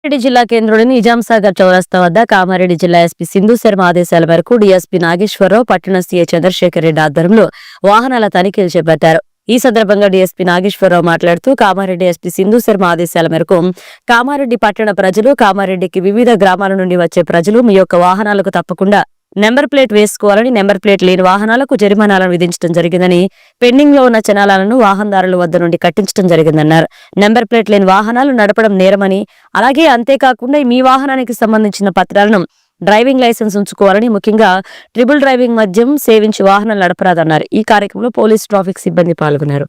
కామారెడ్డి జిల్లా కేంద్రంలోని నిజాంసాగర్ చౌరస్తా వద్ద కామారెడ్డి జిల్లా ఎస్పీ సింధు శర్మ ఆదేశాల మేరకు డీఎస్పీ నాగేశ్వరరావు, పట్టణ సీఐ చంద్రశేఖర్ రెడ్డి ఆధ్వర్యంలో వాహనాల తనిఖీలు చేపట్టారు. ఈ సందర్భంగా డీఎస్పీ నాగేశ్వరరావు మాట్లాడుతూ, కామారెడ్డి ఎస్పీ సింధు శర్మ ఆదేశాల మేరకు కామారెడ్డి పట్టణ ప్రజలు, కామారెడ్డికి వివిధ గ్రామాల నుండి వచ్చే ప్రజలు మీ యొక్క వాహనాలకు తప్పకుండా నెంబర్ ప్లేట్ వేసుకోవాలని, నెంబర్ ప్లేట్ లేని వాహనాలకు జరిమానాలను విధించడం జరిగిందని, పెండింగ్ లో ఉన్న చలానాలను వాహనదారుల వద్ద నుండి కట్టించడం జరిగిందన్నారు. నెంబర్ ప్లేట్ లేని వాహనాలు నడపడం నేరమని, అలాగే అంతేకాకుండా మీ వాహనానికి సంబంధించిన పత్రాలను, డ్రైవింగ్ లైసెన్స్ ఉంచుకోవాలని, ముఖ్యంగా ట్రిపుల్ డ్రైవింగ్ మద్యం సేవించి వాహనాలు నడపరాదన్నారు. ఈ కార్యక్రమంలో పోలీస్, ట్రాఫిక్ సిబ్బంది పాల్గొన్నారు.